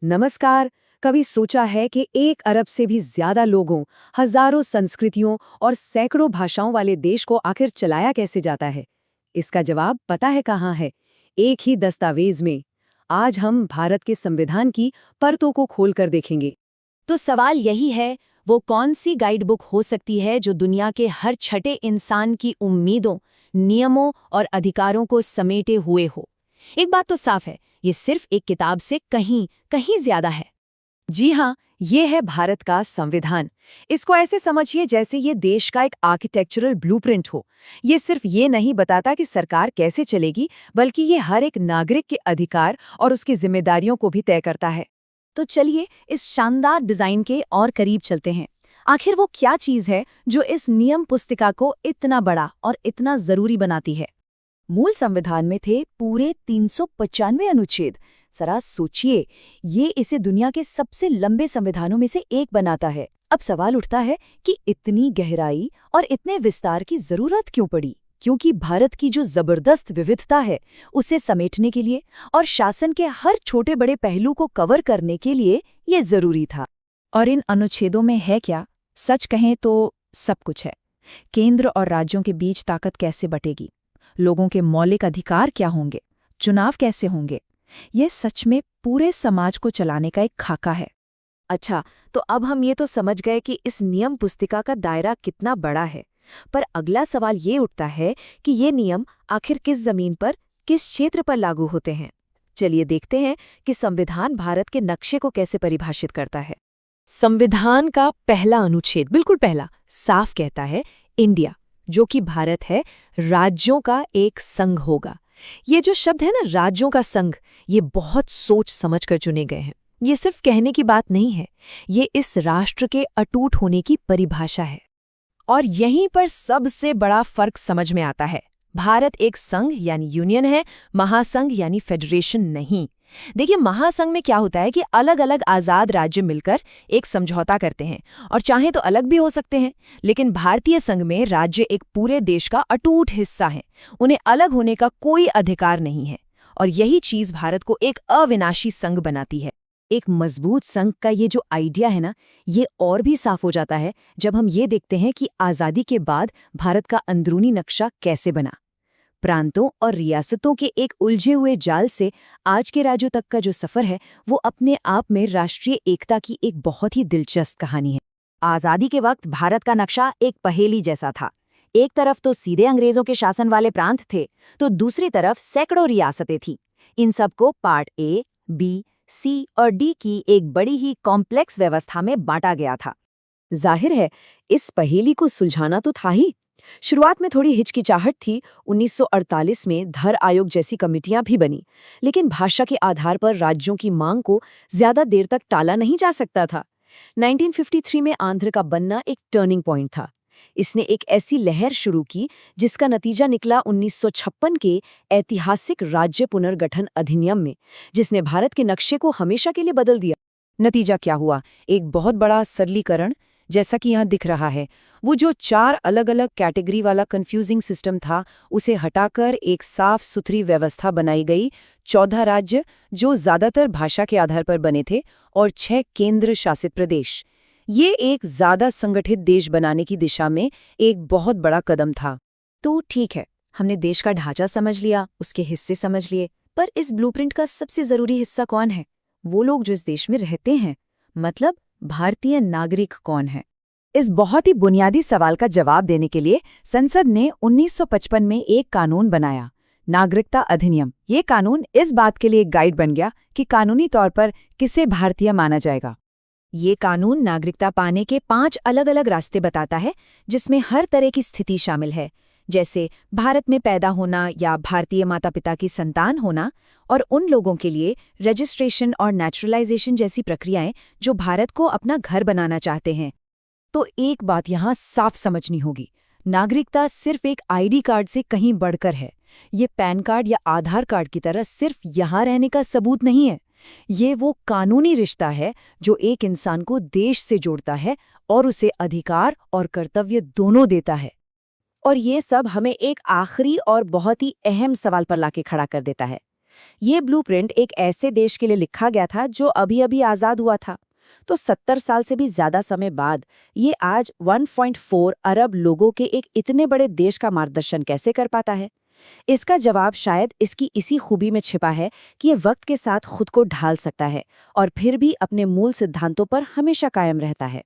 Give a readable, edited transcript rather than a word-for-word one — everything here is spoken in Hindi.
नमस्कार। कभी सोचा है कि 1 अरब से भी ज्यादा लोगों, हजारों संस्कृतियों और सैकड़ों भाषाओं वाले देश को आखिर चलाया कैसे जाता है? इसका जवाब पता है कहाँ है? एक ही दस्तावेज में। आज हम भारत के संविधान की परतों को खोलकर देखेंगे। तो सवाल यही है, वो कौन सी गाइड बुक हो सकती है जो दुनिया के हर छठे इंसान की उम्मीदों, नियमों और अधिकारों को समेटे हुए हो। एक बात तो साफ है, ये सिर्फ एक किताब से कहीं कहीं ज्यादा है। जी हाँ, ये है भारत का संविधान। इसको ऐसे समझिए जैसे ये देश का एक आर्किटेक्चरल ब्लूप्रिंट हो। ये सिर्फ ये नहीं बताता कि सरकार कैसे चलेगी, बल्कि ये हर एक नागरिक के अधिकार और उसकी जिम्मेदारियों को भी तय करता है। तो चलिए इस शानदार डिजाइन के और करीब चलते हैं। आखिर वो क्या चीज है जो इस नियम पुस्तिका को इतना बड़ा और इतना जरूरी बनाती है? मूल संविधान में थे पूरे 395 अनुच्छेद। जरा सोचिए, ये इसे दुनिया के सबसे लंबे संविधानों में से एक बनाता है। अब सवाल उठता है कि इतनी गहराई और इतने विस्तार की जरूरत क्यों पड़ी? क्योंकि भारत की जो जबरदस्त विविधता है, उसे समेटने के लिए और शासन के हर छोटे बड़े पहलू को कवर करने के लिए ये जरूरी था। और इन अनुच्छेदों में है क्या? सच कहें तो सब कुछ है। केंद्र और राज्यों के बीच ताकत कैसे बटेगी, लोगों के मौलिक अधिकार क्या होंगे, चुनाव कैसे होंगे, ये सच में पूरे समाज को चलाने का एक खाका है। अच्छा, तो अब हम ये तो समझ गए कि इस नियम पुस्तिका का दायरा कितना बड़ा है। पर अगला सवाल ये उठता है कि ये नियम आखिर किस जमीन पर, किस क्षेत्र पर लागू होते हैं। चलिए देखते हैं कि संविधान भारत के नक्शे को कैसे परिभाषित करता है। संविधान का पहला अनुच्छेद, बिल्कुल पहला, साफ कहता है इंडिया, जो कि भारत है, राज्यों का एक संघ होगा। ये जो शब्द है ना, राज्यों का संघ, ये बहुत सोच समझ कर चुने गए हैं। ये सिर्फ कहने की बात नहीं है, ये इस राष्ट्र के अटूट होने की परिभाषा है। और यहीं पर सबसे बड़ा फर्क समझ में आता है। भारत एक संघ यानी यूनियन है, महासंघ यानी फेडरेशन नहीं। देखिए, महासंघ में क्या होता है कि अलग अलग आज़ाद राज्य मिलकर एक समझौता करते हैं और चाहे तो अलग भी हो सकते हैं। लेकिन भारतीय संघ में राज्य एक पूरे देश का अटूट हिस्सा है, उन्हें अलग होने का कोई अधिकार नहीं है। और यही चीज भारत को एक अविनाशी संघ बनाती है। एक मजबूत संघ का ये जो आइडिया है ना, ये और भी साफ हो जाता है जब हम ये देखते हैं कि आज़ादी के बाद भारत का अंदरूनी नक्शा कैसे बना। प्रांतों और रियासतों के एक उलझे हुए जाल से आज के राज्यों तक का जो सफर है, वो अपने आप में राष्ट्रीय एकता की एक बहुत ही दिलचस्प कहानी है। आजादी के वक्त भारत का नक्शा एक पहेली जैसा था। एक तरफ तो सीधे अंग्रेजों के शासन वाले प्रांत थे, तो दूसरी तरफ सैकड़ों रियासतें थीं। इन सबको पार्ट ए, बी, सी और डी की एक बड़ी ही कॉम्प्लेक्स व्यवस्था में बांटा गया था। जाहिर है, इस पहेली को सुलझाना तो था ही। शुरुआत में थोड़ी हिचकिचाहट थी। 1948 में धर आयोग जैसी कमिटियां भी बनी, लेकिन भाषा के आधार पर राज्यों की मांग को ज्यादा देर तक टाला नहीं जा सकता था। 1953 में आंध्र का बनना एक टर्निंग पॉइंट था। इसने एक ऐसी लहर शुरू की जिसका नतीजा निकला 1956 के ऐतिहासिक राज्य पुनर्गठन अधिनियम में, जिसने भारत के नक्शे को हमेशा के लिए बदल दिया। नतीजा क्या हुआ? एक बहुत बड़ा सरलीकरण, जैसा कि यहाँ दिख रहा है। वो जो 4 अलग अलग कैटेगरी वाला कंफ्यूजिंग सिस्टम था, उसे हटाकर एक साफ सुथरी व्यवस्था बनाई गई। 14 राज्य जो ज्यादातर भाषा के आधार पर बने थे और 6 केंद्र शासित प्रदेश। ये एक ज्यादा संगठित देश बनाने की दिशा में एक बहुत बड़ा कदम था। तो ठीक है, हमने देश का ढांचा समझ लिया, उसके हिस्से समझ लिए, पर इस ब्लूप्रिंट का सबसे जरूरी हिस्सा कौन है? वो लोग जो इस देश में रहते हैं, मतलब भारतीय नागरिक कौन है? इस बहुत ही बुनियादी सवाल का जवाब देने के लिए संसद ने 1955 में एक कानून बनाया, नागरिकता अधिनियम। ये कानून इस बात के लिए एक गाइड बन गया कि कानूनी तौर पर किसे भारतीय माना जाएगा। ये कानून नागरिकता पाने के 5 अलग अलग रास्ते बताता है, जिसमें हर तरह की स्थिति शामिल है, जैसे भारत में पैदा होना या भारतीय माता पिता की संतान होना, और उन लोगों के लिए रजिस्ट्रेशन और नेचुरलाइजेशन जैसी प्रक्रियाएं जो भारत को अपना घर बनाना चाहते हैं। तो एक बात यहाँ साफ समझनी होगी, नागरिकता सिर्फ एक आईडी कार्ड से कहीं बढ़कर है। ये पैन कार्ड या आधार कार्ड की तरह सिर्फ यहाँ रहने का सबूत नहीं है। ये वो कानूनी रिश्ता है जो एक इंसान को देश से जोड़ता है और उसे अधिकार और कर्तव्य दोनों देता है। और ये सब हमें एक आखिरी और बहुत ही अहम सवाल पर लाके खड़ा कर देता है। ये ब्लूप्रिंट एक ऐसे देश के लिए लिखा गया था जो अभी-अभी आज़ाद हुआ था। तो 70 साल से भी ज़्यादा समय बाद ये आज 1.4 अरब लोगों के एक इतने बड़े देश का मार्गदर्शन कैसे कर पाता है? इसका जवाब शायद इसकी इसी खूबी में छिपा है कि ये वक्त के साथ खुद को ढाल सकता है और फिर भी अपने मूल सिद्धांतों पर हमेशा कायम रहता है।